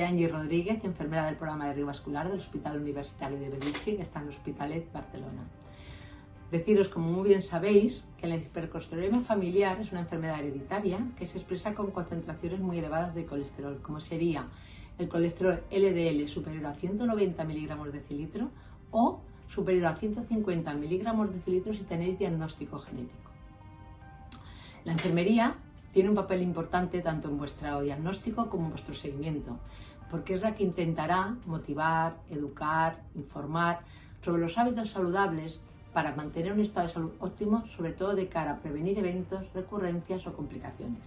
Angie Rodríguez, enfermera del programa de Cardiovascular del Hospital Universitario de Bellvitge, que está en L'Hospitalet, Barcelona. Deciros, como muy bien sabéis, que la hipercolesterolemia familiar es una enfermedad hereditaria que se expresa con concentraciones muy elevadas de colesterol, como sería el colesterol LDL superior a 190 miligramos decilitro o superior a 150 miligramos decilitro si tenéis diagnóstico genético. La enfermería tiene un papel importante tanto en vuestro diagnóstico como en vuestro seguimiento, porque es la que intentará motivar, educar, informar sobre los hábitos saludables para mantener un estado de salud óptimo, sobre todo de cara a prevenir eventos, recurrencias o complicaciones.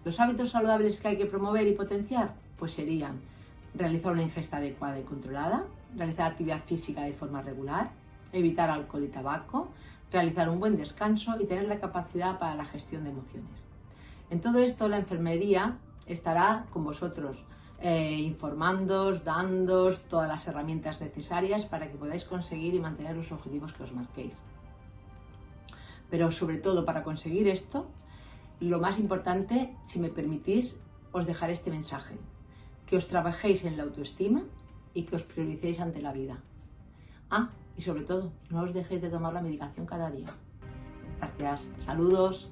Los hábitos saludables que hay que promover y potenciar pues serían realizar una ingesta adecuada y controlada, realizar actividad física de forma regular, evitar alcohol y tabaco, realizar un buen descanso y tener la capacidad para la gestión de emociones. En todo esto la enfermería estará con vosotros, informándoos, dándoos todas las herramientas necesarias para que podáis conseguir y mantener los objetivos que os marquéis. Pero sobre todo para conseguir esto, lo más importante, si me permitís, os dejaré este mensaje: que os trabajéis en la autoestima y que os prioricéis ante la vida. Y sobre todo, no os dejéis de tomar la medicación cada día. Gracias, saludos.